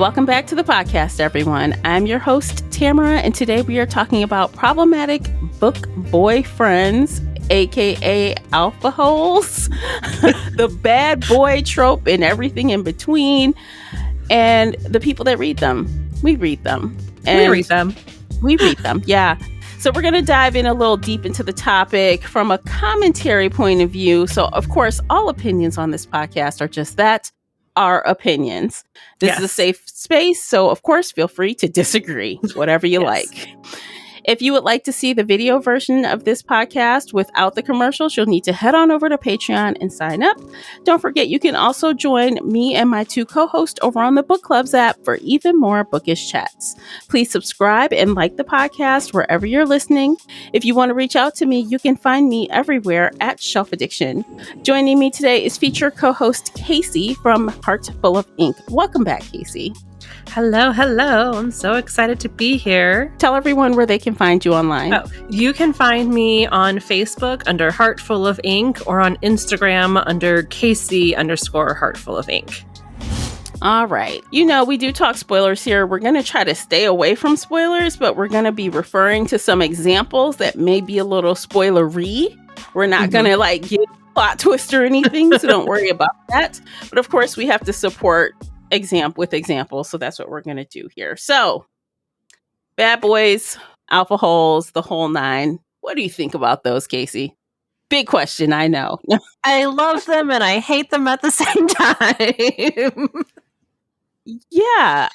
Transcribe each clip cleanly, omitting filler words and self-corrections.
Welcome back to the podcast, everyone. I'm your host, Tamara, and today we are talking about problematic book boyfriends, aka alpha holes, the bad boy trope and everything in between, and the people that read them. We read them. We read them, yeah. So we're going to dive in a little deep into the topic from a commentary point of view. So, of course, all opinions on this podcast are just that. Our opinions. This is a safe space, so of course feel free to disagree, whatever you like. If you would like to see the video version of this podcast without the commercials, you'll need to head on over to Patreon and sign up. Don't forget, you can also join me and my two co-hosts over on the Book Clubs app for even more bookish chats. Please subscribe and like the podcast wherever you're listening. If you want to reach out to me, you can find me everywhere at Shelf Addiction. Joining me today is feature co-host Casey from Heart Full of Ink. Welcome back, Casey. Hello. I'm so excited to be here. Tell everyone where they can find you online. Oh, you can find me on Facebook under Heartful of Ink or on Instagram under Casey_Heartful of Ink. All right. You know, we do talk spoilers here. We're going to try to stay away from spoilers, but we're going to be referring to some examples that may be a little spoilery. We're not going to give a plot twist or anything, so don't worry about that. But of course, we have to support with examples, so that's what we're going to do here. So, bad boys, alpha holes, the whole nine. What do you think about those, Casey? Big question, I know. I love them and I hate them at the same time. Yeah,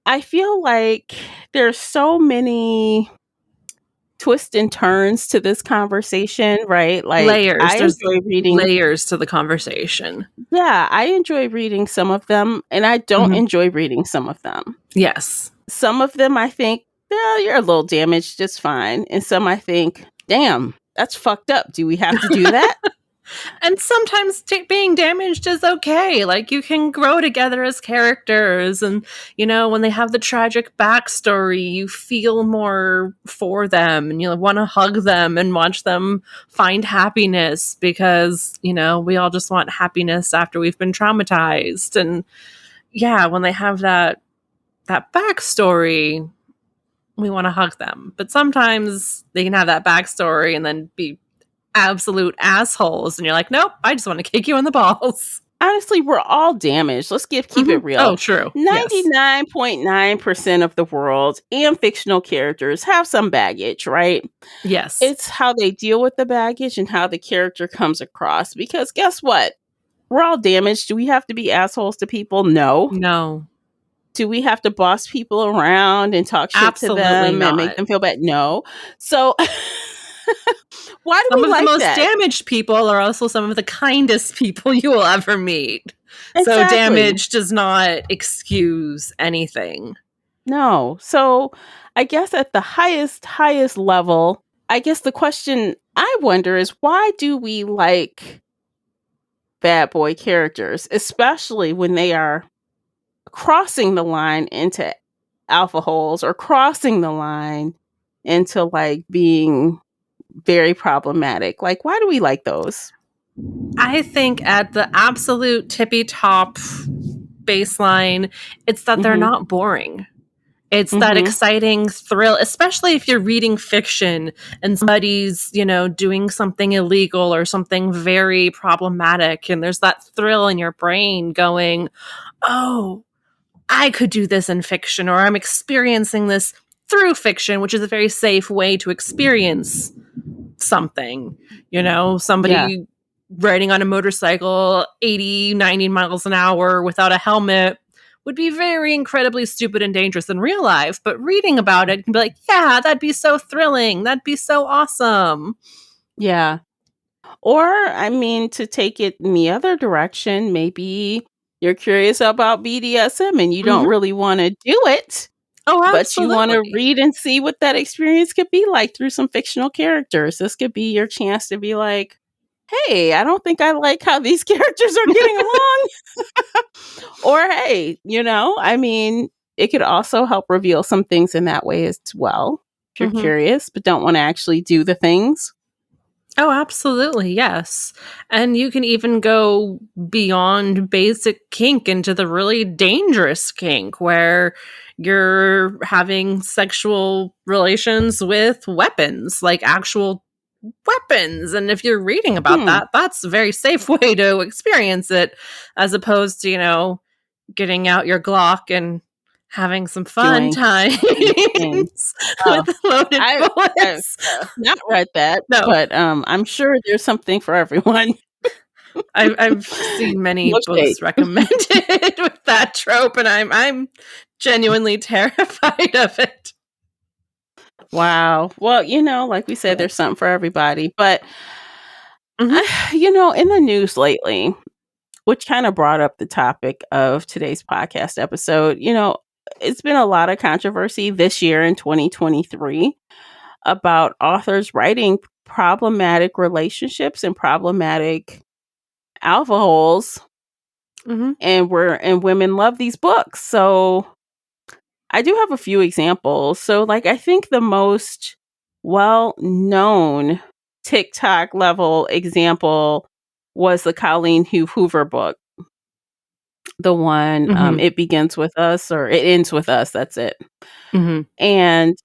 I feel like there's so many twists and turns to this conversation, right? Like layers. I enjoy reading layers to the conversation. Yeah, I enjoy reading some of them, and I don't enjoy reading some of them. Yes. Some of them I think, you're a little damaged, just fine. And some I think, damn, that's fucked up. Do we have to do that? And sometimes being damaged is okay. Like, you can grow together as characters. And, you know, when they have the tragic backstory, you feel more for them and you want to hug them and watch them find happiness because, you know, we all just want happiness after we've been traumatized. And yeah, when they have that backstory, we want to hug them. But sometimes they can have that backstory and then be absolute assholes and you're like, nope, I just want to kick you in the balls. Honestly, we're all damaged. Let's keep it real. Oh, true. 99.9% of the world and fictional characters have some baggage, right? Yes. It's how they deal with the baggage and how the character comes across. Because guess what? We're all damaged. Do we have to be assholes to people? No. Do we have to boss people around and talk shit Absolutely to them not. and make them feel bad? No. So why do some we like that? Some of the most damaged people are also some of the kindest people you will ever meet. Exactly. So damage does not excuse anything. No. So I guess at the highest level, I guess the question I wonder is, why do we like bad boy characters, especially when they are crossing the line into alpha holes or crossing the line into like being very problematic? Like, why do we like those? I think at the absolute tippy top baseline, it's that they're not boring. It's that exciting thrill, especially if you're reading fiction and somebody's, you know, doing something illegal or something very problematic. And there's that thrill in your brain going, oh, I could do this in fiction, or I'm experiencing this through fiction, which is a very safe way to experience something. You know, somebody riding on a motorcycle 80, 90 miles an hour without a helmet would be very incredibly stupid and dangerous in real life, but reading about it can be like, yeah, that'd be so thrilling. That'd be so awesome. Yeah. Or, I mean, to take it in the other direction, maybe you're curious about BDSM and you don't really want to do it. Oh, absolutely. But you want to read and see what that experience could be like through some fictional characters. This could be your chance to be like, hey, I don't think I like how these characters are getting along. Or, hey, you know, I mean, it could also help reveal some things in that way as well. If you're curious, but don't want to actually do the things. Oh, absolutely, yes. And you can even go beyond basic kink into the really dangerous kink where you're having sexual relations with weapons, like actual weapons. And if you're reading about that, that's a very safe way to experience it, as opposed to, getting out your Glock and having some fun Doing times Oh, with loaded I've bullets. not read that, No, but I'm sure there's something for everyone. I've seen many No shade. books recommended with that trope, and I'm genuinely terrified of it. Wow. Well, like we said, there's something for everybody. But, Mhm. in the news lately, which kind of brought up the topic of today's podcast episode, it's been a lot of controversy this year in 2023 about authors writing problematic relationships and problematic alpha holes, Mhm. and women love these books. So I do have a few examples. So, like, I think the most well-known TikTok level example was the Colleen Hoover book. The one, Mhm. It Begins With Us, or It Ends With Us, that's it. Mhm. And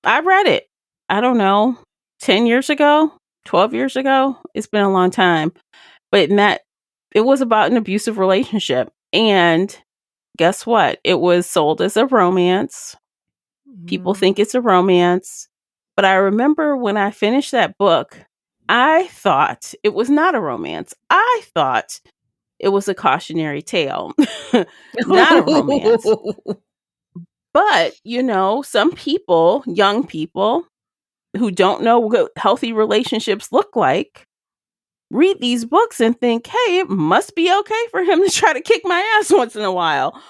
I read it, I don't know, 10 years ago, 12 years ago. It's been a long time. But it was about an abusive relationship. And guess what? It was sold as a romance. People Mhm. think it's a romance. But I remember when I finished that book, I thought it was not a romance. I thought it was a cautionary tale, not a romance. But, some people, young people who don't know what healthy relationships look like, read these books and think, hey, it must be okay for him to try to kick my ass once in a while.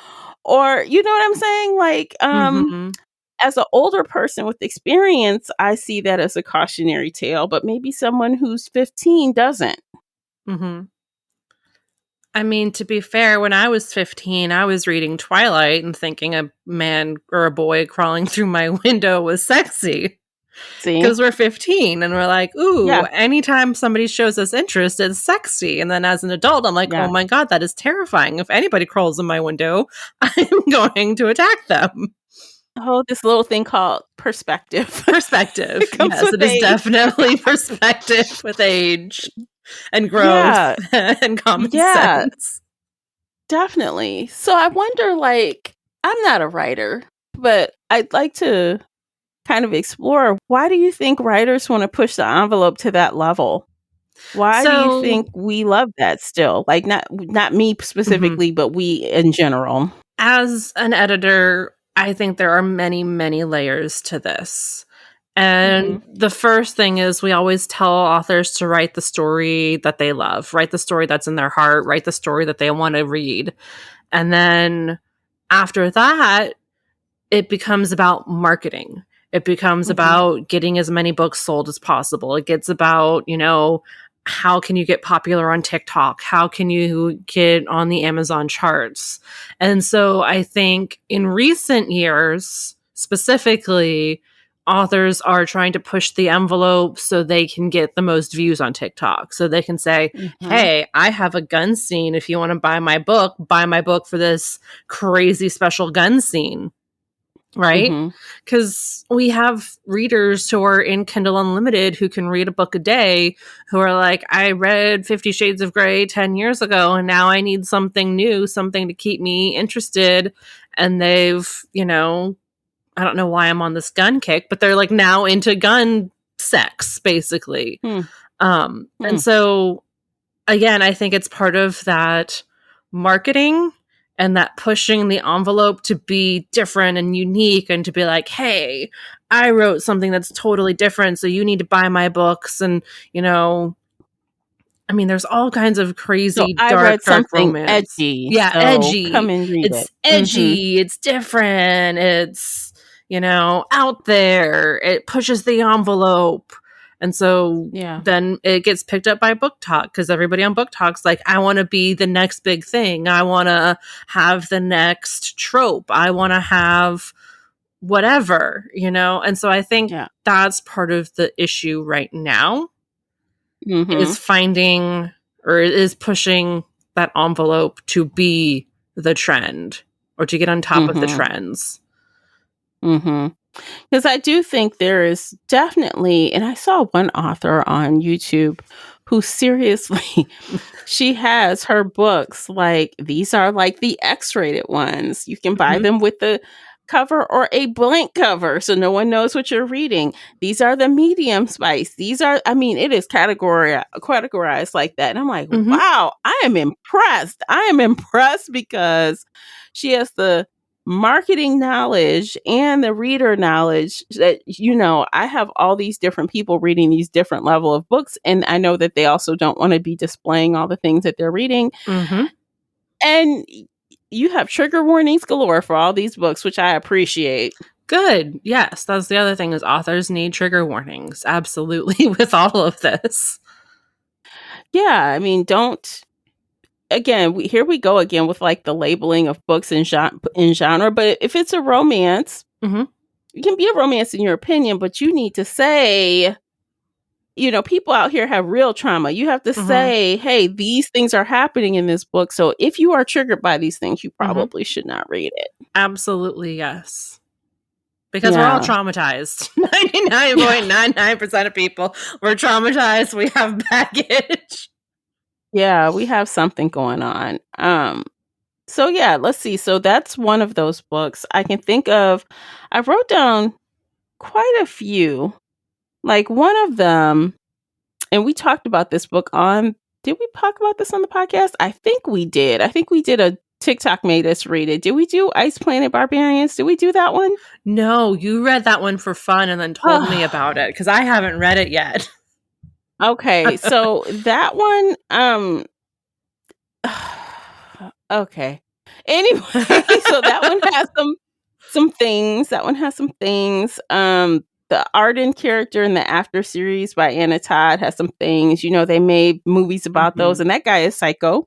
Or, you know what I'm saying? Like, Mhm. as an older person with experience, I see that as a cautionary tale, but maybe someone who's 15 doesn't. Mhm. I mean, to be fair, when I was 15, I was reading Twilight and thinking a man or a boy crawling through my window was sexy. See? Because we're 15 and we're like, ooh, Yeah. anytime somebody shows us interest, it's sexy. And then as an adult, I'm like, oh Yeah. my God, that is terrifying. If anybody crawls in my window, I'm going to attack them. Oh, this little thing called perspective. Perspective. It comes Yes, with it is age. definitely perspective with age and growth Yeah. and common Yeah. sense. Definitely. So I wonder, like, I'm not a writer, but I'd like to kind of explore, why do you think writers want to push the envelope to that level? Why do you So, think we love that still? Like, not me mhm. specifically, but we in general. As an editor, I think there are many, many layers to this. And Mhm. the first thing is we always tell authors to write the story that they love, write the story that's in their heart, write the story that they want to read. And then after that, it becomes about marketing. It becomes Mhm. about getting as many books sold as possible. It gets about, how can you get popular on TikTok? How can you get on the Amazon charts? And so I think in recent years, specifically, authors are trying to push the envelope so they can get the most views on TikTok. So they can say, Mhm. hey, I have a gun scene. If you want to buy my book for this crazy special gun scene. Right? Mhm. Because we have readers who are in Kindle Unlimited who can read a book a day who are like, I read 50 Shades of Grey 10 years ago and now I need something new, something to keep me interested. And they've, I don't know why I'm on this gun kick, but they're like now into gun sex, basically. Hmm. And Hmm. so again, I think it's part of that marketing and that pushing the envelope to be different and unique and to be like, hey, I wrote something that's totally different. So you need to buy my books. And, I mean, there's all kinds of So crazy, I dark, read dark something romance. edgy, Yeah, so come edgy. and read it. It's Mhm. edgy. It's different. It's, out there. It pushes the envelope. And so Yeah. then it gets picked up by Book Talk because everybody on Book Talk's like, I want to be the next big thing. I want to have the next trope. I want to have whatever. And so I think Yeah. that's part of the issue right now. is finding or is pushing that envelope to be the trend or to get on top of the trends. Because I do think there is definitely, and I saw one author on YouTube who seriously, she has her books like, these are like the X-rated ones. You can buy them with the cover or a blank cover so no one knows what you're reading. These are the medium spice. These are, I mean, it is categorized like that. And I'm like, wow, I am impressed. I am impressed because she has the marketing knowledge and the reader knowledge that, you know, I have all these different people reading these different level of books, and I know that they also don't want to be displaying all the things that they're reading. And you have trigger warnings galore for all these books, which I appreciate. Good. Yes, that's the other thing, is authors need trigger warnings. Absolutely. With all of this. Yeah, I mean, don't, again, here we go again with like the labeling of books in genre. But if it's a romance, it can be a romance in your opinion, but you need to say, you know, people out here have real trauma. You have to say, hey, these things are happening in this book. So if you are triggered by these things, you probably should not read it. Absolutely, yes. Because we're all traumatized. 99.99% of people, we're traumatized. We have baggage. Yeah, we have something going on. So yeah, let's see. So that's one of those books I can think of. I wrote down quite a few. Like one of them, and we talked about this book on, did we talk about this on the podcast? I think we did. I think we did a TikTok made us read it. Did we do Ice Planet Barbarians? Did we do that one? No, you read that one for fun and then told me about it because I haven't read it yet. Okay, so that one, okay. Anyway, so that one has some things. That one has some things. The Arden character in the After series by Anna Todd has some things. You know, they made movies about those, and that guy is psycho.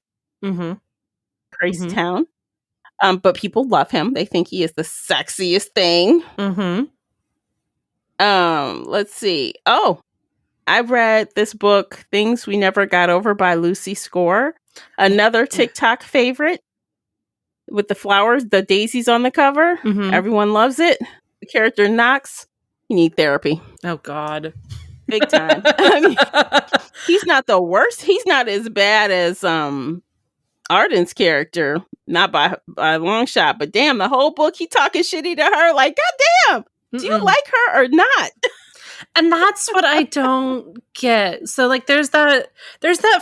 Crazy town. But people love him. They think he is the sexiest thing. Let's see. Oh, I read this book, Things We Never Got Over by Lucy Score. Another TikTok favorite with the flowers, the daisies on the cover. Everyone loves it. The character Knox, he needs therapy. Oh, God. Big time. I mean, he's not the worst. He's not as bad as Arden's character. Not by a long shot. But damn, the whole book, he talking shitty to her. Like, goddamn, do you like her or not? And that's what I don't get. So like there's that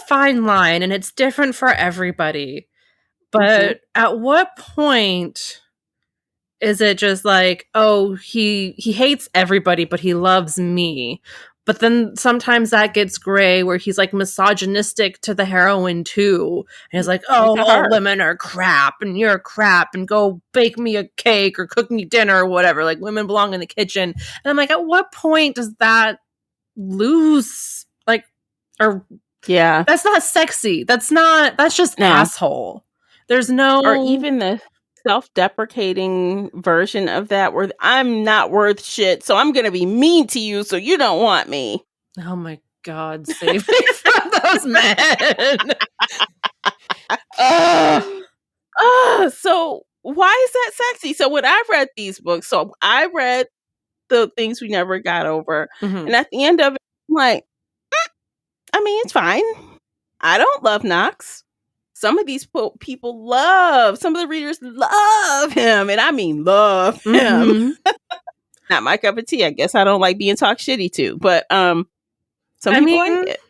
fine line, and it's different for everybody. But at what point is it just like, oh, he hates everybody, but he loves me? But then sometimes that gets gray where he's like misogynistic to the heroine too. And he's like, oh, all women are crap and you're crap and go bake me a cake or cook me dinner or whatever. Like women belong in the kitchen. And I'm like, at what point does that lose? Like, or yeah, that's not sexy. That's just asshole. There's no, or even the self-deprecating version of that where I'm not worth shit, so I'm gonna be mean to you so you don't want me. Oh my God, save me from those men. So why is that sexy? So when I read these books, so I read the Things We Never Got Over, and at the end of it, I'm like, I mean, it's fine. I don't love Knox. Some of these people some of the readers love him. And I mean, love him. Not my cup of tea. I guess I don't like being talked shitty to. But some people like it.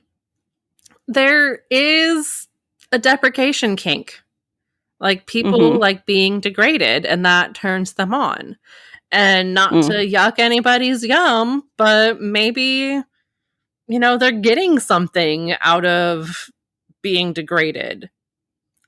There is a deprecation kink. Like people like being degraded, and that turns them on. And not to yuck anybody's yum, but maybe, you know, they're getting something out of being degraded.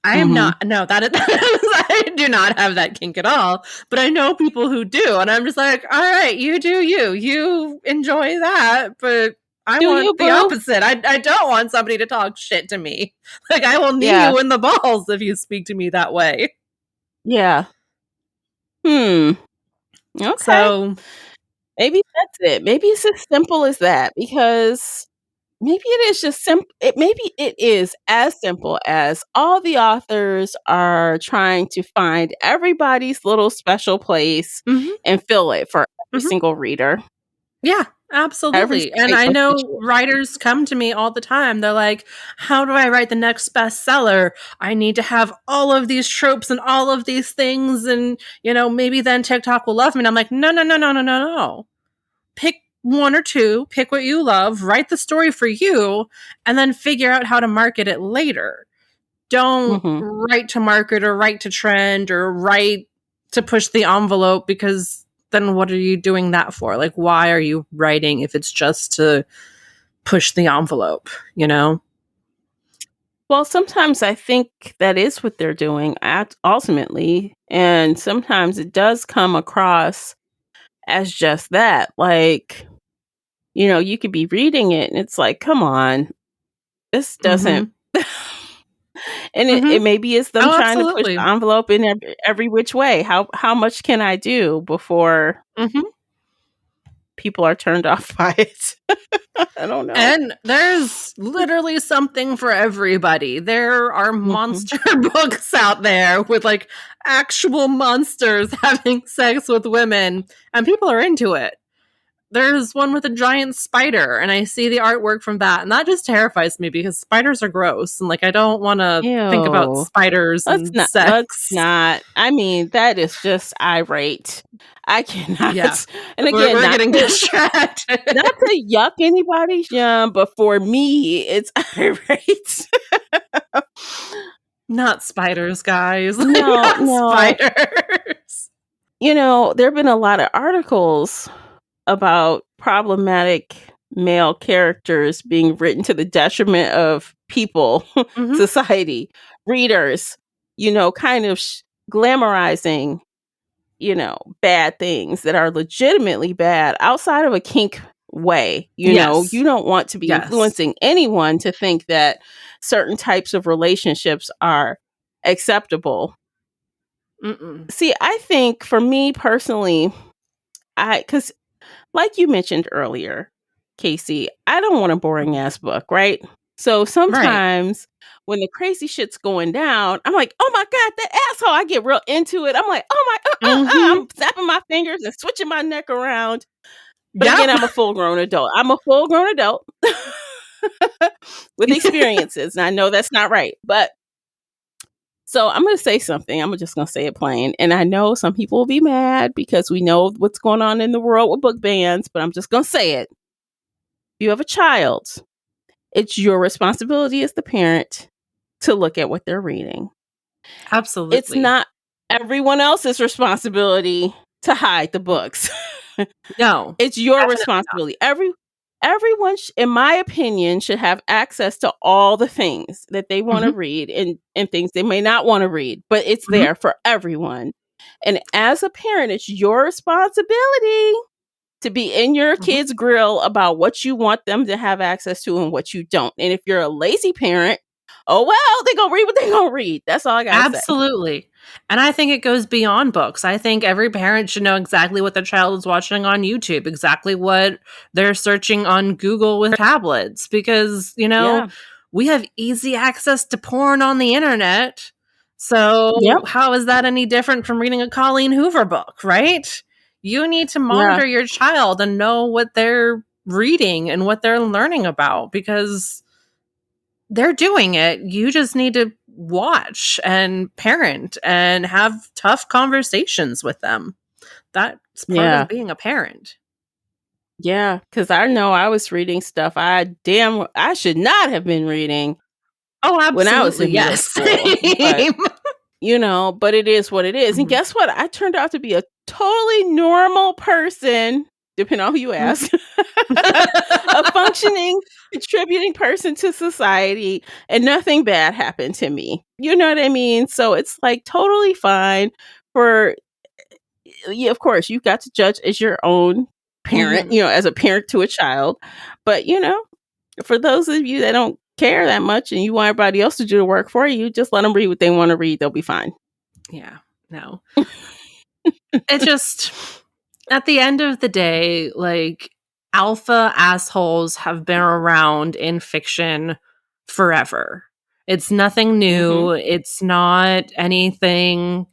I am not, no, that is, I do not have that kink at all, but I know people who do, and I'm just like, all right, you do you enjoy that, but I want the opposite. I don't want somebody to talk shit to me. Like, I will knee you in the balls if you speak to me that way. Yeah. Okay. So maybe that's it. Maybe it's as simple as that, because maybe it is just simple. Maybe it is as simple as all the authors are trying to find everybody's little special place and fill it for every single reader. Yeah, absolutely. And I know writers come to me all the time. They're like, how do I write the next bestseller? I need to have all of these tropes and all of these things. And, maybe then TikTok will love me. And I'm like, no. Pick one or two, pick what you love, write the story for you, and then figure out how to market it later. Don't write to market or write to trend or write to push the envelope, because then what are you doing that for? Like, why are you writing if it's just to push the envelope, Well, sometimes I think that is what they're doing ultimately. And sometimes it does come across as just that. Like, you could be reading it and it's like, come on, this doesn't. And it maybe is them trying to push the envelope in every which way. How much can I do before people are turned off by it? I don't know. And there's literally something for everybody. There are monster books out there with like actual monsters having sex with women, and people are into it. There's one with a giant spider, and I see the artwork from that, and that just terrifies me because spiders are gross, and like I don't want to think about spiders and sex. Let's not. I mean, that is just irate. I cannot. Yeah. And again, we're getting distracted. Not to yuck anybody's yum, but for me, it's irate. Not spiders, guys. No, no. Spiders. There have been a lot of articles about problematic male characters being written to the detriment of people, society, readers, kind of glamorizing, bad things that are legitimately bad outside of a kink way. You don't want to be influencing anyone to think that certain types of relationships are acceptable. See, I think for me personally, because like you mentioned earlier, Casey, I don't want a boring ass book, right? So sometimes when the crazy shit's going down, I'm like, oh my God, that asshole. I get real into it. I'm like, oh my, I'm snapping my fingers and switching my neck around. But again, I'm a full-grown adult. With experiences. And I know that's not right. But so I'm going to say something. I'm just going to say it plain. And I know some people will be mad because we know what's going on in the world with book bans, but I'm just going to say it. If you have a child, it's your responsibility as the parent to look at what they're reading. Absolutely. It's not everyone else's responsibility to hide the books. No. It's your responsibility. Everyone, in my opinion, should have access to all the things that they want to read and things they may not want to read, but it's there for everyone. And as a parent, it's your responsibility to be in your kid's grill about what you want them to have access to and what you don't. And if you're a lazy parent, oh, well, they're going to read what they're going to read. That's all I got to say. Absolutely. And I think it goes beyond books. I think every parent should know exactly what their child is watching on YouTube, exactly what they're searching on Google with tablets, because, we have easy access to porn on the internet. So how is that any different from reading a Colleen Hoover book, right? You need to monitor your child and know what they're reading and what they're learning about, because they're doing it. You just need to watch and parent and have tough conversations with them. That's part of being a parent. Yeah, because I know I was reading stuff I should not have been reading. Oh, absolutely. When I was in middle school. But it is what it is. And guess what? I turned out to be a totally normal person, depending on who you ask. A functioning, contributing person to society, and nothing bad happened to me. You know what I mean? So it's like totally fine of course, you've got to judge as your own parent, as a parent to a child. But, for those of you that don't care that much and you want everybody else to do the work for you, just let them read what they want to read. They'll be fine. Yeah, no. It just, at the end of the day, like, alpha assholes have been around in fiction forever. It's nothing new. It's not anything,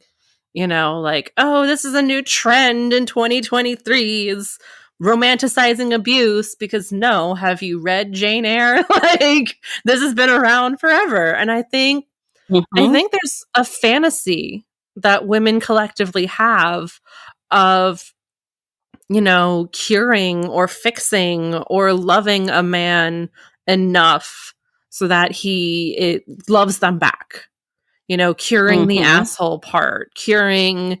like, oh, this is a new trend in 2023 is romanticizing abuse, because no, have you read Jane Eyre? Like, this has been around forever. And I think there's a fantasy that women collectively have of, curing or fixing or loving a man enough so that he loves them back. Curing the asshole part, curing,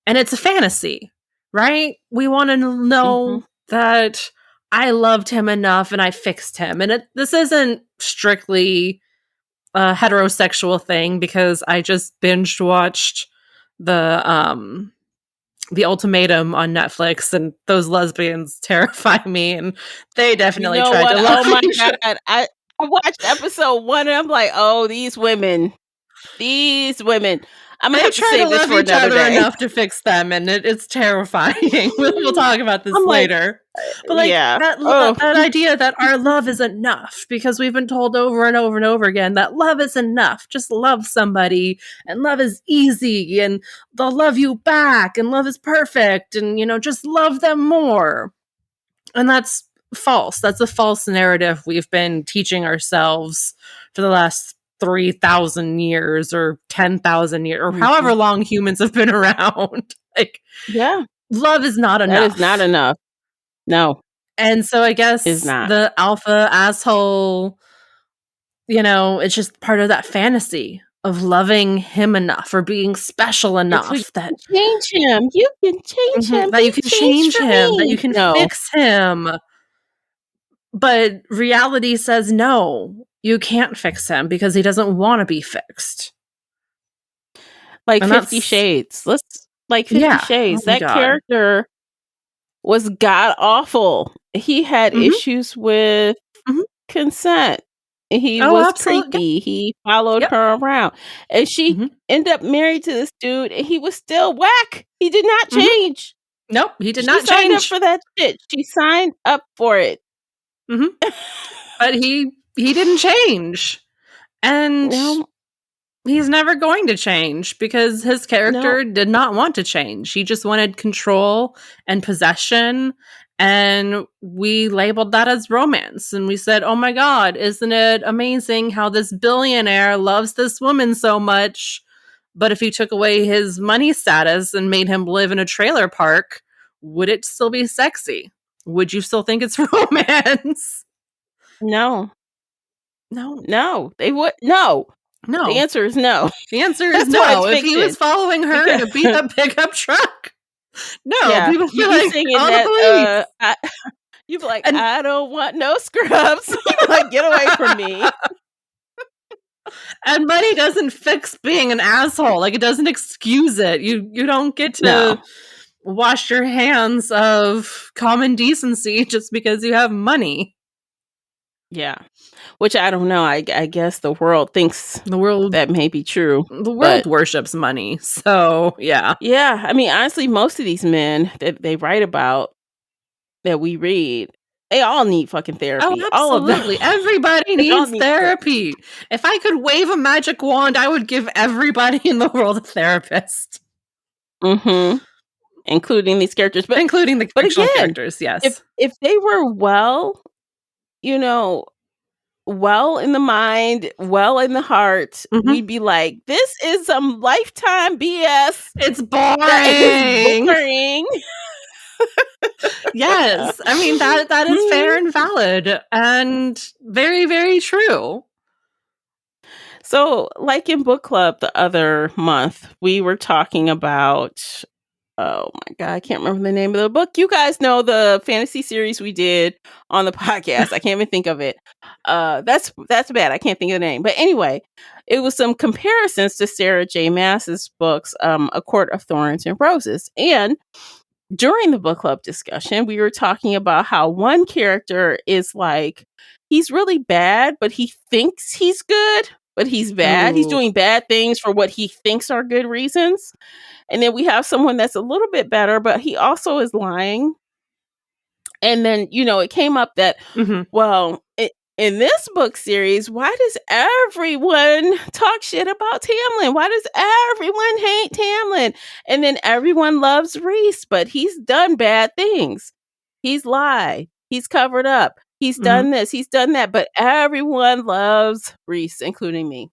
and it's a fantasy, right? We want to know that I loved him enough and I fixed him. And this isn't strictly a heterosexual thing, because I just binge watched the Ultimatum on Netflix, and those lesbians terrify me, and they definitely tried to love my God. I watched episode 1 and I'm like, oh, these women. I'm gonna have to save this for another day. Enough to fix them, and it's terrifying. We'll talk about this later. But that idea that our love is enough, because we've been told over and over and over again that love is enough. Just love somebody, and love is easy, and they'll love you back, and love is perfect, and just love them more. And that's false. That's a false narrative we've been teaching ourselves for the last 3,000 years or 10,000 years, or however long humans have been around. Like, love is not enough. That is not enough. No. And so I guess the alpha asshole, it's just part of that fantasy of loving him enough or being special enough that change him. You can change him. That you can change him. That you can fix him. But reality says no. You can't fix him because he doesn't want to be fixed. Like 50 Shades. 50 Shades. That character was god awful. He had issues with consent. He was creepy. He followed her around. And she ended up married to this dude, and he was still whack. He did not change. Nope, he did not change. She signed up for that shit. She signed up for it. But he didn't change. And he's never going to change, because his character did not want to change. He just wanted control and possession. And we labeled that as romance. And we said, oh my God, isn't it amazing how this billionaire loves this woman so much? But if you took away his money status and made him live in a trailer park, would it still be sexy? Would you still think it's romance? No. They would. No. The answer is no. The answer is no. If he was following her in a beat up pickup truck, no. People be like, call the police. You'd be like, I don't want no scrubs. Like, get away from me. And money doesn't fix being an asshole. Like, it doesn't excuse it. You don't get to wash your hands of common decency just because you have money. Yeah. Which I don't know. I guess the world thinks that may be true. The world worships money. So, yeah. Yeah. I mean, honestly, most of these men that they write about, that we read, they all need fucking therapy. Oh, absolutely. All of them. Everybody needs therapy. If I could wave a magic wand, I would give everybody in the world a therapist. Including these characters. Including the fictional characters, yes. If they were well in the mind, well in the heart, we'd be like, this is some Lifetime BS. It's boring. Yes. I mean, that is fair and valid and very, very true. So, like in book club the other month, we were talking about, oh my God, I can't remember the name of the book. You guys know the fantasy series we did on the podcast. I can't even think of it. That's bad. I can't think of the name. But anyway, it was some comparisons to Sarah J. Maas's books, A Court of Thorns and Roses. And during the book club discussion, we were talking about how one character is like, he's really bad, but he thinks he's good, but he's bad. Ooh. He's doing bad things for what he thinks are good reasons. And then we have someone that's a little bit better, but he also is lying. And then, it came up that, well, in this book series, why does everyone talk shit about Tamlin? Why does everyone hate Tamlin? And then everyone loves Rhys, but he's done bad things. He's lied. He's covered up. He's done this. He's done that. But everyone loves Rhys, including me.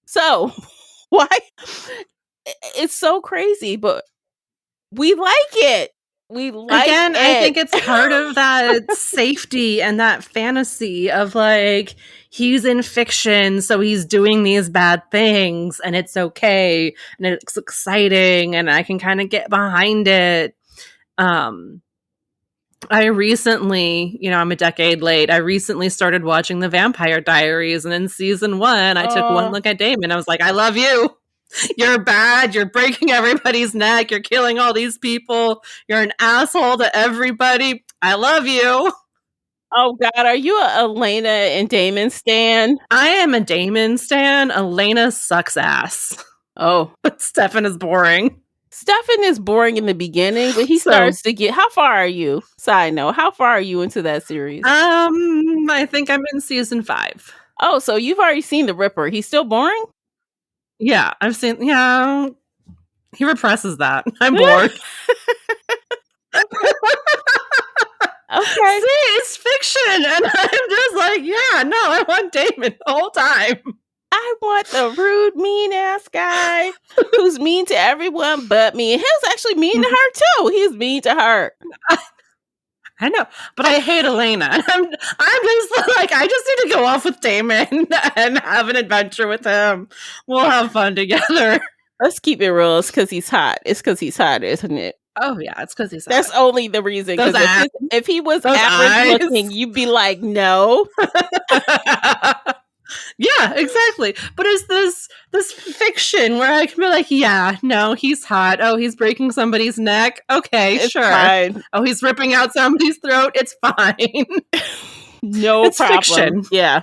So why? It's so crazy, but we like it. We like Again, it. I think it's part of that safety and that fantasy of like, he's in fiction, so he's doing these bad things and it's okay and it's exciting and I can kind of get behind it. I recently, I'm a decade late. I recently started watching The Vampire Diaries, and in season 1, I took one look at Damon. I was like, I love you. You're bad. You're breaking everybody's neck. You're killing all these people. You're an asshole to everybody. I love you. Oh, God. Are you a Elena and Damon stan? I am a Damon stan. Elena sucks ass. Oh. But Stefan is boring. Stefan is boring in the beginning, but he starts to get... How far are you? Side note, how far are you into that series? I think I'm in season 5. Oh, so you've already seen the Ripper. He's still boring? Yeah, I've seen... Yeah, he represses that. I'm bored. Okay. See, it's fiction. And I'm just like, yeah, no, I want Damon the whole time. I want the rude, mean-ass guy who's mean to everyone but me. And he's actually mean to her, too. He's mean to her. I know, but I hate Elena. I'm just like, I just need to go off with Damon and have an adventure with him. We'll have fun together. Let's keep it real. It's because he's hot. It's because he's hot, isn't it? Oh, yeah, it's because he's hot. That's only the reason. Because if he was average looking, you'd be like, no. Yeah, exactly. But it's this fiction where I can be like, yeah, no, he's hot. Oh, he's breaking somebody's neck. Okay, it's sure. Fine. Oh, he's ripping out somebody's throat. It's fine. No it's problem. Fiction. Yeah.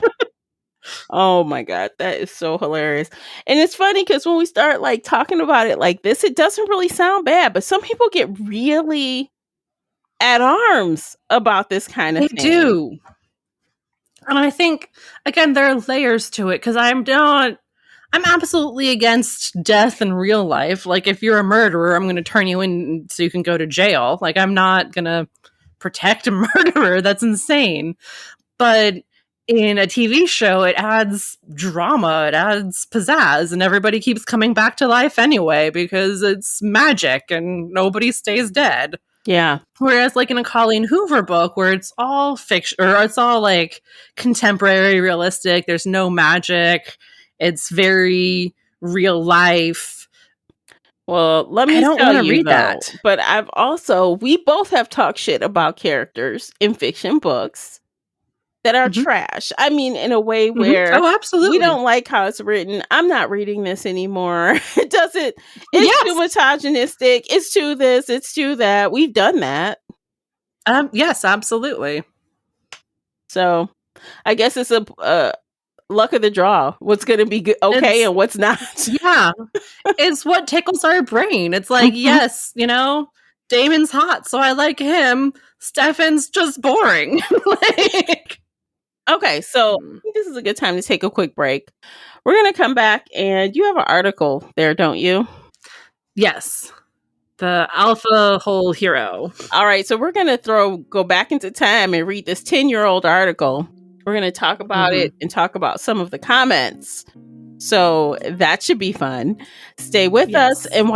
Oh my God, that is so hilarious. And it's funny because when we start like talking about it like this, it doesn't really sound bad, but some people get really at arms about this kind of thing. They do. And I think, again, there are layers to it because I'm absolutely against death in real life. Like, if you're a murderer, I'm going to turn you in so you can go to jail. Like, I'm not going to protect a murderer. That's insane. But in a TV show, it adds drama, it adds pizzazz, and everybody keeps coming back to life anyway because it's magic and nobody stays dead. Yeah. Whereas like in a Colleen Hoover book where it's all fiction or it's all like contemporary realistic, there's no magic, it's very real life. Well, let me tell you read that. But we both have talked shit about characters in fiction books that are trash. I mean, in a way where absolutely. We don't like how it's written. I'm not reading this anymore. It's too misogynistic. It's too this, it's too that. We've done that. Yes, absolutely. So I guess it's a luck of the draw. What's going to be good, okay, and what's not. Yeah. It's what tickles our brain. It's like, yes, Damon's hot, so I like him. Stefan's just boring. Okay, so I think this is a good time to take a quick break. We're going to come back, and you have an article there, don't you? Yes. The alpha hole hero. All right, so we're going to go back into time and read this 10-year-old article. We're going to talk about it and talk about some of the comments. So that should be fun. Stay with us. And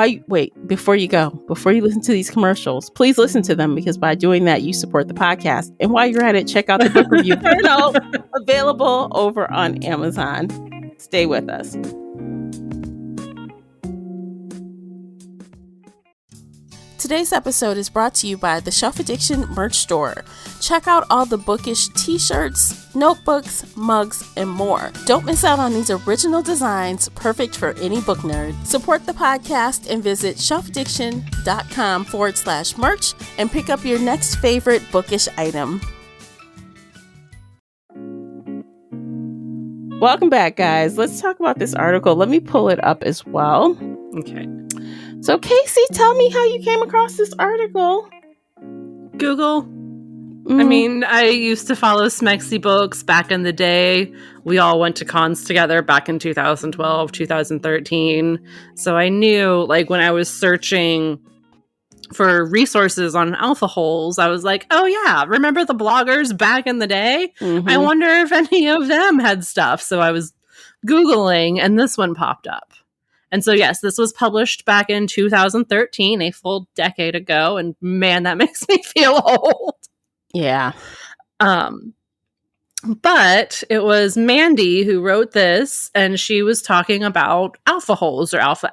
before you listen to these commercials, please listen to them because by doing that, you support the podcast. And while you're at it, check out the book review panel available over on Amazon. Stay with us. Today's episode is brought to you by the Shelf Addiction merch store. Check out all the bookish t-shirts, notebooks, mugs, and more. Don't miss out on these original designs, perfect for any book nerd. Support the podcast and visit shelfaddiction.com/merch and pick up your next favorite bookish item. Welcome back, guys. Let's talk about this article. Let me pull it up as well. Okay. So, Casey, tell me how you came across this article. Google. I mean, I used to follow Smexy books back in the day. We all went to cons together back in 2012, 2013. So I knew, like, when I was searching for resources on alpha holes, I was like, oh yeah, remember the bloggers back in the day? I wonder if any of them had stuff. So I was Googling and this one popped up. And so, yes, this was published back in 2013, a full decade ago. And man, that makes me feel old. Yeah. But it was Mandy who wrote this, and she was talking about alpha holes or alpha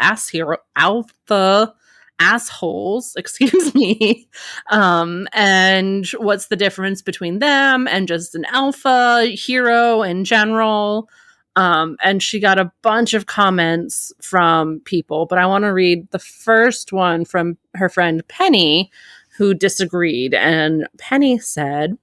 assholes, excuse me, and what's the difference between them and just an alpha hero in general. And she got a bunch of comments from people, but I want to read the first one from her friend Penny, who disagreed. And Penny said,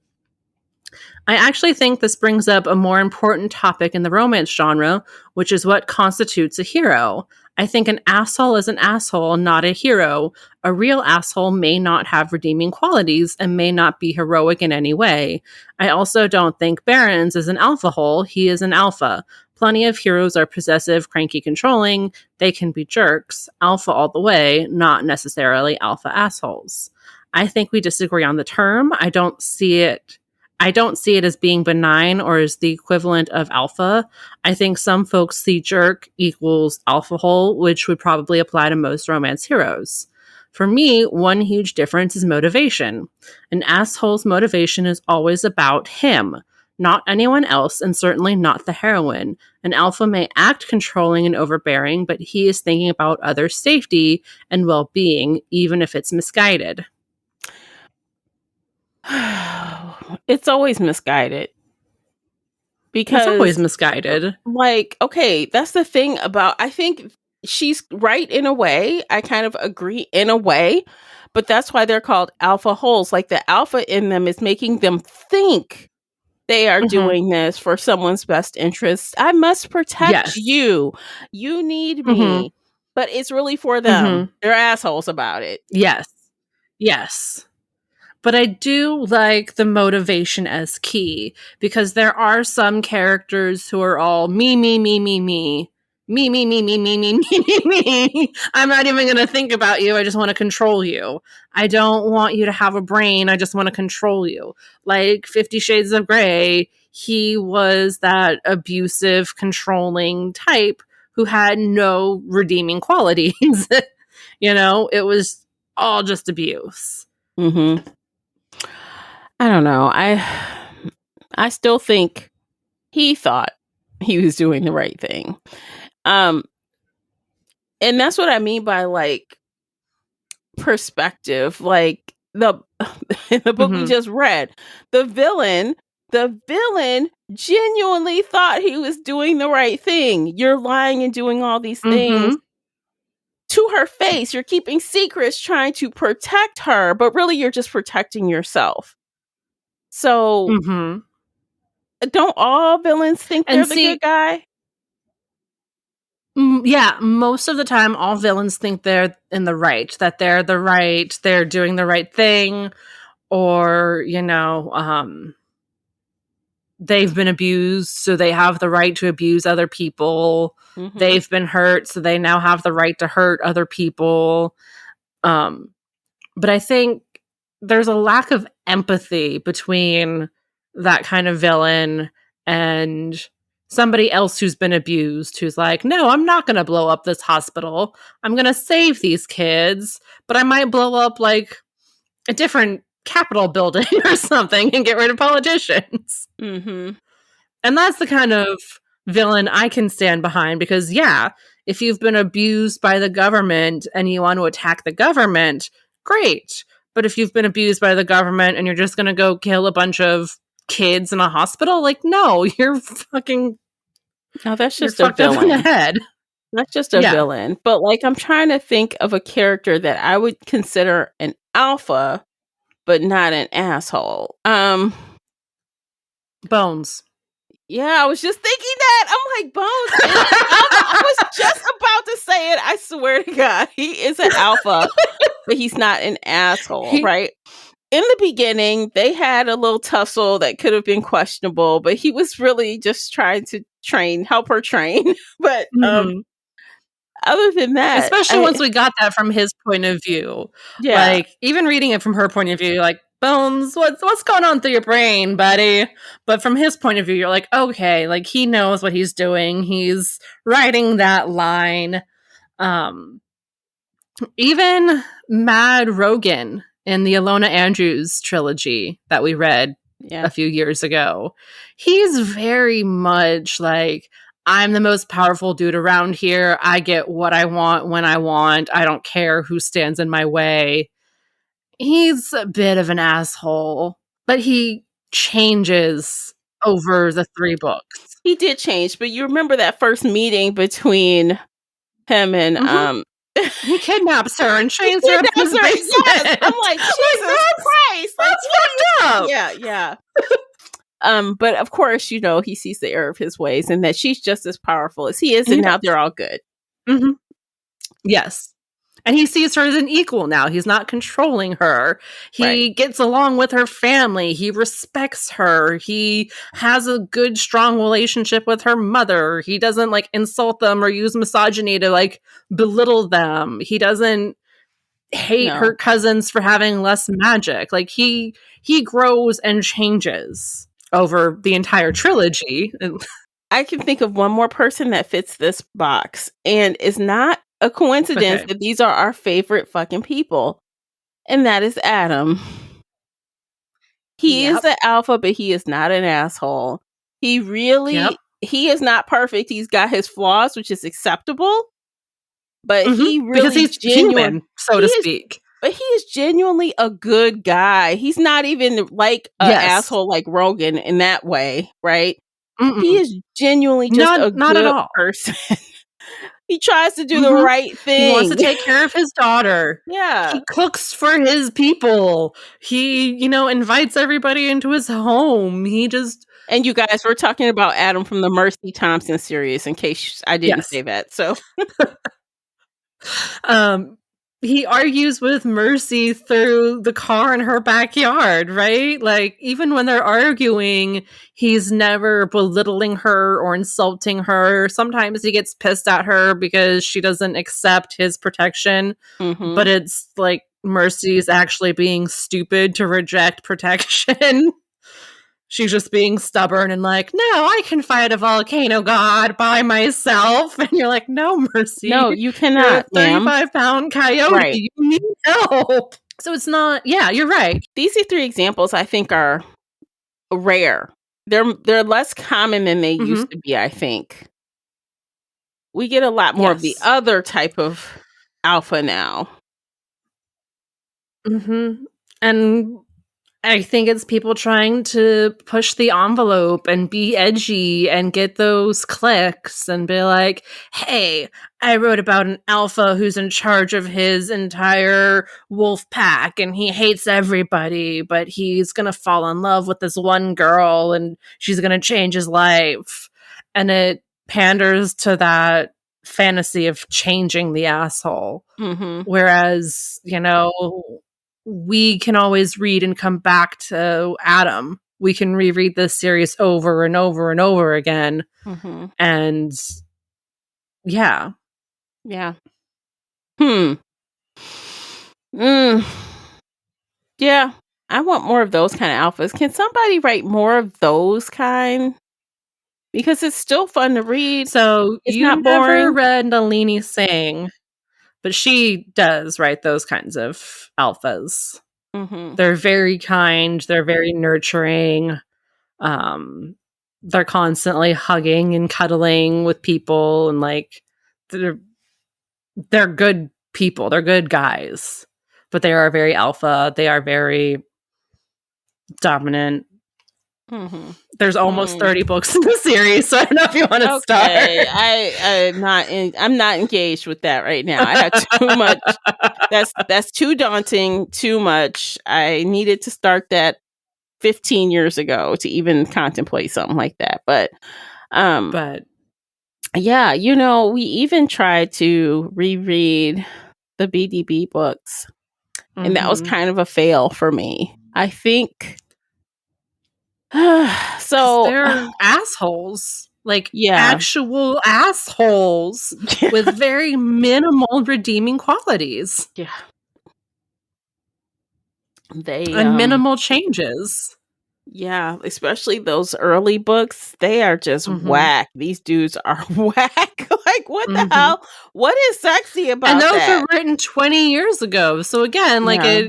I actually think this brings up a more important topic in the romance genre, which is what constitutes a hero. I think an asshole is an asshole, not a hero. A real asshole may not have redeeming qualities and may not be heroic in any way. I also don't think Barron's is an alpha hole. He is an alpha. Plenty of heroes are possessive, cranky, controlling. They can be jerks. Alpha all the way, not necessarily alpha assholes. I think we disagree on the term. I don't see it as being benign or as the equivalent of alpha. I think some folks see jerk equals alpha hole, which would probably apply to most romance heroes. For me, one huge difference is motivation. An asshole's motivation is always about him, not anyone else, and certainly not the heroine. An alpha may act controlling and overbearing, but he is thinking about others' safety and well-being, even if it's misguided. It's always misguided. Because it's always misguided. Like, okay, that's the thing about, I think she's right in a way. I kind of agree in a way, but that's why they're called alpha holes. Like the alpha in them is making them think they are doing this for someone's best interest. I must protect you. You need me. But it's really for them. They're assholes about it. Yes. But I do like the motivation as key, because there are some characters who are all me. I'm not even going to think about you. I just want to control you. I don't want you to have a brain. I just want to control you. Like 50 Shades of Grey, he was that abusive, controlling type who had no redeeming qualities. It was all just abuse. I don't know. I still think he thought he was doing the right thing. And that's what I mean by like perspective. Like in the book we just read, the villain genuinely thought he was doing the right thing. You're lying and doing all these things to her face. You're keeping secrets, trying to protect her, but really you're just protecting yourself. So don't all villains think they're the good guy? Yeah, most of the time, all villains think they're in the right, that they're the right, they're doing the right thing, or, they've been abused, so they have the right to abuse other people. They've been hurt, so they now have the right to hurt other people. But I think there's a lack of empathy between that kind of villain and somebody else who's been abused, who's like, no, I'm not going to blow up this hospital. I'm going to save these kids, but I might blow up like a different Capitol building or something and get rid of politicians. And that's the kind of villain I can stand behind, because if you've been abused by the government and you want to attack the government, great. But if you've been abused by the government and you're just going to go kill a bunch of kids in a hospital, like, no, you're fucking... No, that's just a villain. In the head. That's just a villain. But like, I'm trying to think of a character that I would consider an alpha, but not an asshole. Bones. Yeah, I was just thinking that. I'm like, Bones. I was just about to say it. I swear to God, he is an alpha, but he's not an asshole, right? in the beginning, they had a little tussle that could have been questionable, but he was really just trying to help her train. But other than that, especially once we got that from his point of view, like even reading it from her point of view, like Bones, what's going on through your brain, buddy? But from his point of view, you're like, okay, like he knows what he's doing. He's writing that line. Even Mad Rogan in the Alona Andrews trilogy that we read a few years ago, he's very much like, I'm the most powerful dude around here. I get what I want when I want. I don't care who stands in my way. He's a bit of an asshole, but he changes over the 3 books. He did change, but you remember that first meeting between him and he kidnaps her and chains her up in his basement. Yes. I'm like, Jesus Christ. That's fucked up. Yeah. But of course, you know, he sees the error of his ways and that she's just as powerful as he is, and now they're all good. Yes. And he sees her as an equal now. He's not controlling her. He gets along with her family. He respects her. He has a good, strong relationship with her mother. He doesn't like insult them or use misogyny to like belittle them. He doesn't hate her cousins for having less magic. Like he grows and changes over the entire trilogy. I can think of one more person that fits this box, and it's not a coincidence that these are our favorite fucking people, and that is Adam. He is the alpha, but he is not an asshole. He really he is not perfect. He's got his flaws, which is acceptable, but he really because he's genuine, so to speak. But he is genuinely a good guy. He's not even like an asshole like Rogan in that way, right? He is genuinely just a good person. He tries to do the right thing. He wants to take care of his daughter. Yeah. He cooks for his people. He, you know, invites everybody into his home. He just... And you guys, we're talking about Adam from the Mercy Thompson series, in case I didn't say that. So... he argues with Mercy through the car in her backyard, right? Like, even when they're arguing, he's never belittling her or insulting her. Sometimes he gets pissed at her because she doesn't accept his protection. But it's like Mercy's actually being stupid to reject protection. She's just being stubborn and like, no, I can fight a volcano god by myself. And you're like, no, Mercy. No, you cannot, you're a 35-pound coyote. Right. You need help. So it's not, you're right. These 3 examples I think are rare. They're less common than they used to be, I think. We get a lot more of the other type of alpha now. And I think it's people trying to push the envelope and be edgy and get those clicks and be like, hey, I wrote about an alpha who's in charge of his entire wolf pack and he hates everybody, but he's going to fall in love with this one girl and she's going to change his life. And it panders to that fantasy of changing the asshole. Whereas, you know... we can always read and come back to Adam. We can reread this series over and over and over again. And yeah. Yeah, I want more of those kind of alphas. Can somebody write more of those kind? Because it's still fun to read. So it's not boring. Never read Nalini Singh, but she does write those kinds of alphas. They're very kind. They're very nurturing. They're constantly hugging and cuddling with people, and like they're good people. They're good guys, but they are very alpha. They are very dominant. There's almost 30 books in the series, so I don't know if you want to start. I'm not engaged with that right now. I have too much. That's too daunting. Too much. I needed to start that 15 years ago to even contemplate something like that. But yeah, you know, we even tried to reread the BDB books, and that was kind of a fail for me. I think so. They're assholes. Like, Yeah. actual assholes with very minimal redeeming qualities. Yeah. They And minimal changes. Yeah, especially those early books, they are just whack. These dudes are whack. Like, what the hell? What is sexy about and those that? were written 20 years ago. So again, like Yeah.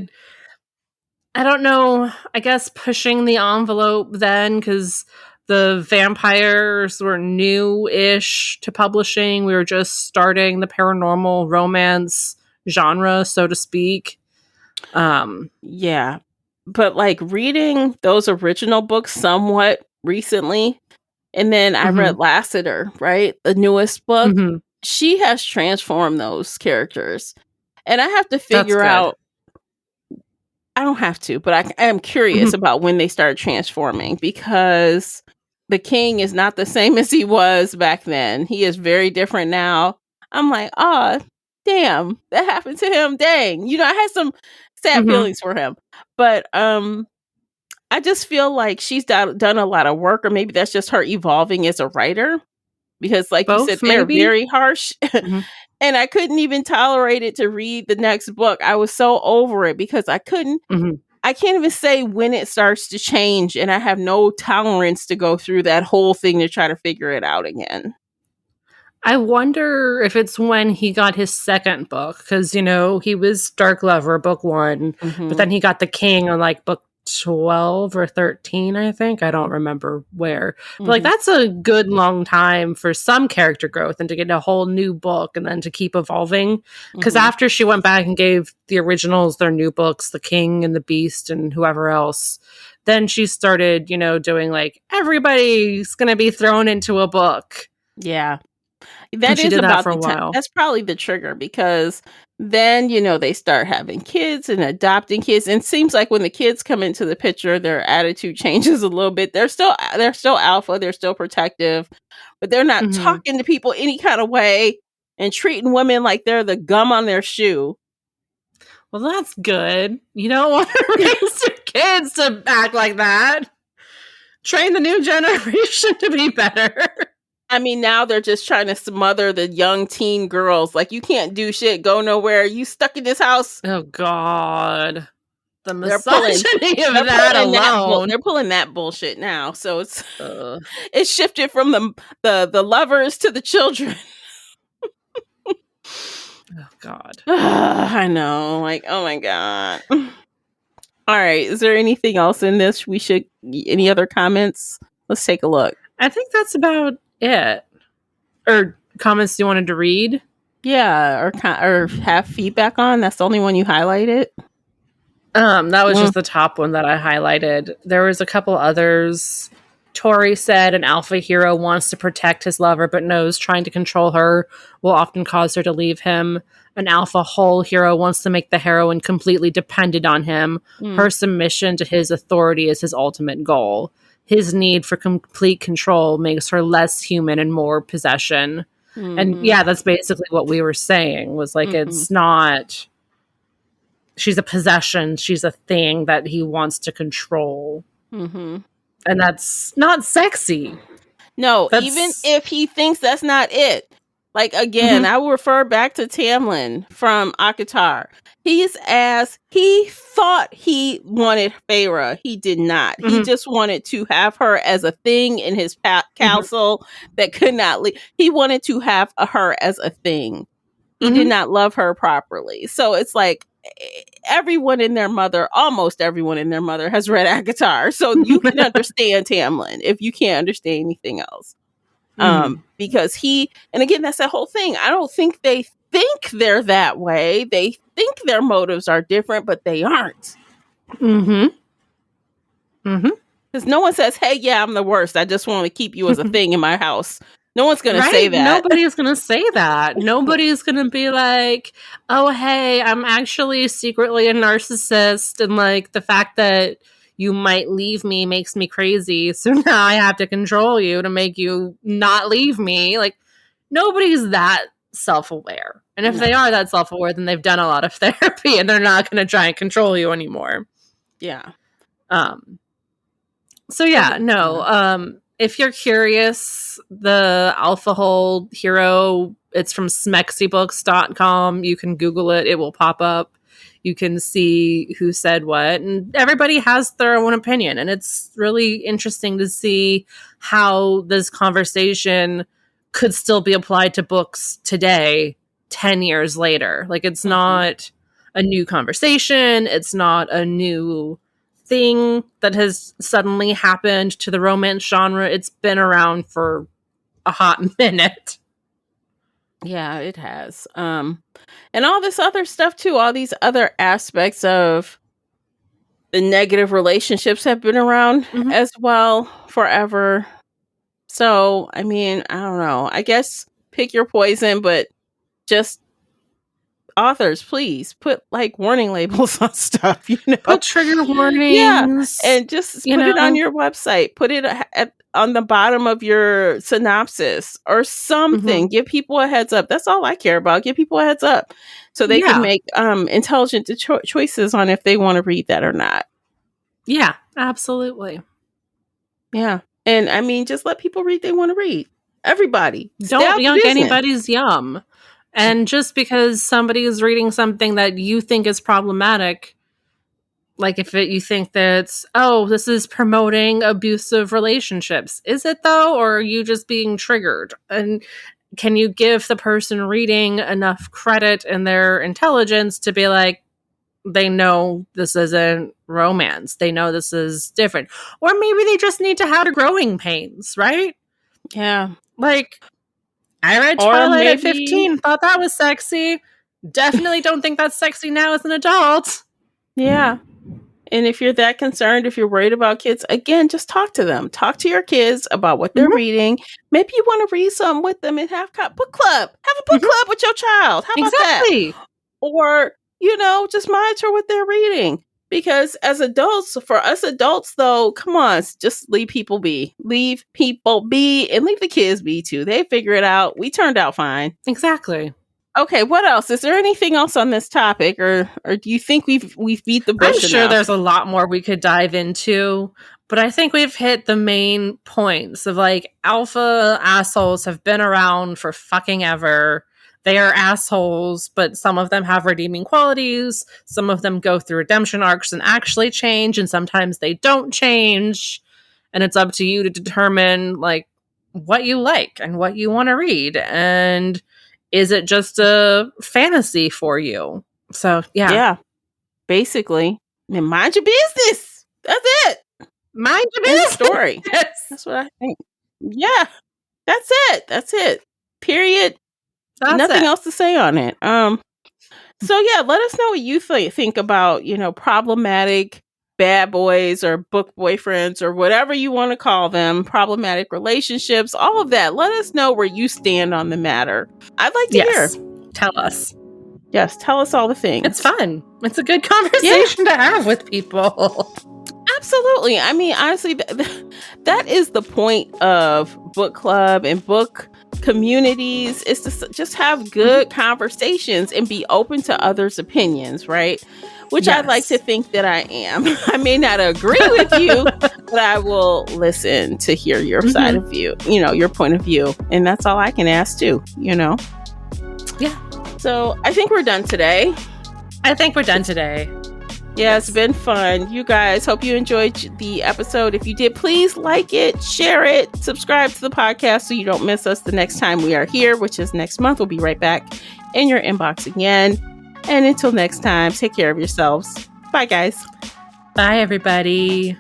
I don't know, I guess pushing the envelope then, because the vampires were new-ish to publishing. We were just starting the paranormal romance genre, so to speak. Yeah. But like reading those original books somewhat recently, and then I read Lassiter, right? The newest book. She has transformed those characters. And I have to figure out, I don't have to, but I am curious about when they start transforming, because the king is not the same as he was back then. He is very different now. I'm like, oh, damn, that happened to him. Dang. I had some sad feelings for him. But I just feel like she's done a lot of work, or maybe that's just her evolving as a writer. Because like you said, they're very harsh. And I couldn't even tolerate it to read the next book. I was so over it because I couldn't. I can't even say when it starts to change, and I have no tolerance to go through that whole thing to try to figure it out again. I wonder if it's when he got his second book, because, he was Dark Lover, book 1, but then he got the King on like book 12 or 13, I think. I don't remember where. But like, that's a good long time for some character growth and to get a whole new book and then to keep evolving. Because after she went back and gave the originals their new books, The King and the Beast and whoever else, then she started, doing like, everybody's going to be thrown into a book. Yeah. That is about for a while. That's probably the trigger, because then, they start having kids and adopting kids. And it seems like when the kids come into the picture, their attitude changes a little bit. They're still alpha. They're still protective, but they're not talking to people any kind of way and treating women like they're the gum on their shoe. Well, that's good. You don't want to raise your kids to act like that. Train the new generation to be better. I mean, now they're just trying to smother the young teen girls. Like, you can't do shit, go nowhere. You stuck in this house. Oh, God. The misogyny of that alone. They're pulling that bullshit now. So it's shifted from the lovers to the children. Oh, God. I know. Like, oh, my God. All right. Is there anything else in this? Any other comments? Let's take a look. I think that's about it. Or comments you wanted to read? Yeah, or have feedback on. That's the only one you highlighted. That was just the top one that I highlighted. There was a couple others. Tori said an alpha hero wants to protect his lover, but knows trying to control her will often cause her to leave him. An alpha whole hero wants to make the heroine completely dependent on him. Her submission to his authority is his ultimate goal. His need for complete control makes her less human and more possession. And yeah, that's basically what we were saying, was like, it's not, she's a possession. She's a thing that he wants to control. And that's not sexy. No, even if he thinks that's not it. Like, again, I will refer back to Tamlin from Akatar. He thought he wanted Feyre. He did not. He just wanted to have her as a thing in his castle that could not leave. He wanted to have her as a thing. He did not love her properly. So it's like, almost everyone and their mother has read Akatar. So you can understand Tamlin if you can't understand anything else. Because and again, that's the whole thing. I don't think they think they're that way. They think their motives are different, but they aren't. Because no one says, hey, yeah, I'm the worst. I just want to keep you as a thing in my house. No one's going to say that. Nobody's going to say that. Nobody's going to be like, oh, hey, I'm actually secretly a narcissist. And like the fact that you might leave me makes me crazy. So now I have to control you to make you not leave me. Like, nobody's that self-aware. And if they are that self-aware, then they've done a lot of therapy and they're not going to try and control you anymore. Yeah. So yeah, no. If you're curious, the Alpha Hole Hero, it's from smexybooks.com. You can Google it. It will pop up. You can see who said what, and everybody has their own opinion. And it's really interesting to see how this conversation could still be applied to books today, 10 years later. Like, it's not a new conversation. It's not a new thing that has suddenly happened to the romance genre. It's been around for a hot minute. Yeah, it has. And all this other stuff too, all these other aspects of the negative relationships have been around as well forever. So, I mean, I don't know. I guess pick your poison, but just authors, please put like warning labels on stuff, Put trigger warnings. Yeah, and just put it on your website. Put it on the bottom of your synopsis or something. Give people a heads up. That's all I care about. Give people a heads up so they can make intelligent choices on if they want to read that or not. Yeah, absolutely. Yeah. And I mean, just let people read they want to read. Everybody. Don't yunk anybody's yum. And just because somebody is reading something that you think is problematic, like if you think that, this is promoting abusive relationships. Is it though? Or are you just being triggered? And can you give the person reading enough credit in their intelligence to be like, they know this isn't romance. They know this is different. Or maybe they just need to have growing pains, right? Yeah. Like, I read Twilight at 15, thought that was sexy. Definitely don't think that's sexy now as an adult. Yeah. And if you're that concerned, if you're worried about kids, again, just talk to them. Talk to your kids about what they're reading. Maybe you want to read something with them and have book club. Have a book club with your child. How about that? Or, just monitor what they're reading. Because as adults, for us adults, though, come on, just leave people be. Leave people be and leave the kids be, too. They figure it out. We turned out fine. Exactly. Okay, what else? Is there anything else on this topic, or do you think we've beat the bush I'm sure there's a lot more we could dive into, but I think we've hit the main points of like alpha assholes have been around for fucking ever. They are assholes, but some of them have redeeming qualities. Some of them go through redemption arcs and actually change, and sometimes they don't change. And it's up to you to determine like what you like and what you want to read. And is it just a fantasy for you? So, yeah. Yeah. Basically. Then mind your business. That's it. Mind your business. Story. That's what I think. Yeah. That's it. Period. Nothing else to say on it. So yeah, let us know what you think about, problematic bad boys or book boyfriends or whatever you want to call them, problematic relationships, all of that. Let us know where you stand on the matter. I'd like to hear. Tell us. Yes, tell us all the things. It's fun. It's a good conversation to have with people. Absolutely. I mean, honestly, that is the point of book club and book communities, is to just have good conversations and be open to others' opinions, right? Which I'd like to think that I am. I may not agree with you, but I will listen to hear your side of view, your point of view. And that's all I can ask too, Yeah. So I think we're done today. Yeah, it's been fun. You guys, hope you enjoyed the episode. If you did, please like it, share it, subscribe to the podcast so you don't miss us the next time we are here, which is next month. We'll be right back in your inbox again. And until next time, take care of yourselves. Bye, guys. Bye, everybody.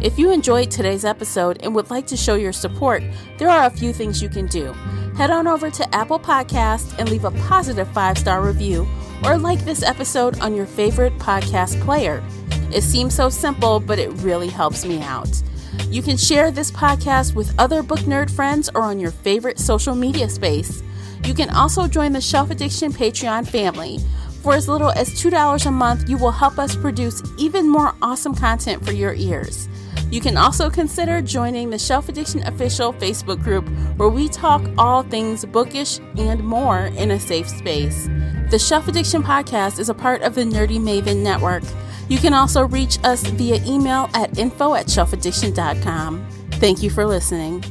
If you enjoyed today's episode and would like to show your support, there are a few things you can do. Head on over to Apple Podcasts and leave a positive 5-star review, or like this episode on your favorite podcast player. It seems so simple, but it really helps me out. You can share this podcast with other book nerd friends or on your favorite social media space. You can also join the Shelf Addiction Patreon family. For as little as $2 a month, you will help us produce even more awesome content for your ears. You can also consider joining the Shelf Addiction Official Facebook group, where we talk all things bookish and more in a safe space. The Shelf Addiction Podcast is a part of the Nerdy Maven Network. You can also reach us via email at info@shelfaddiction.com. Thank you for listening.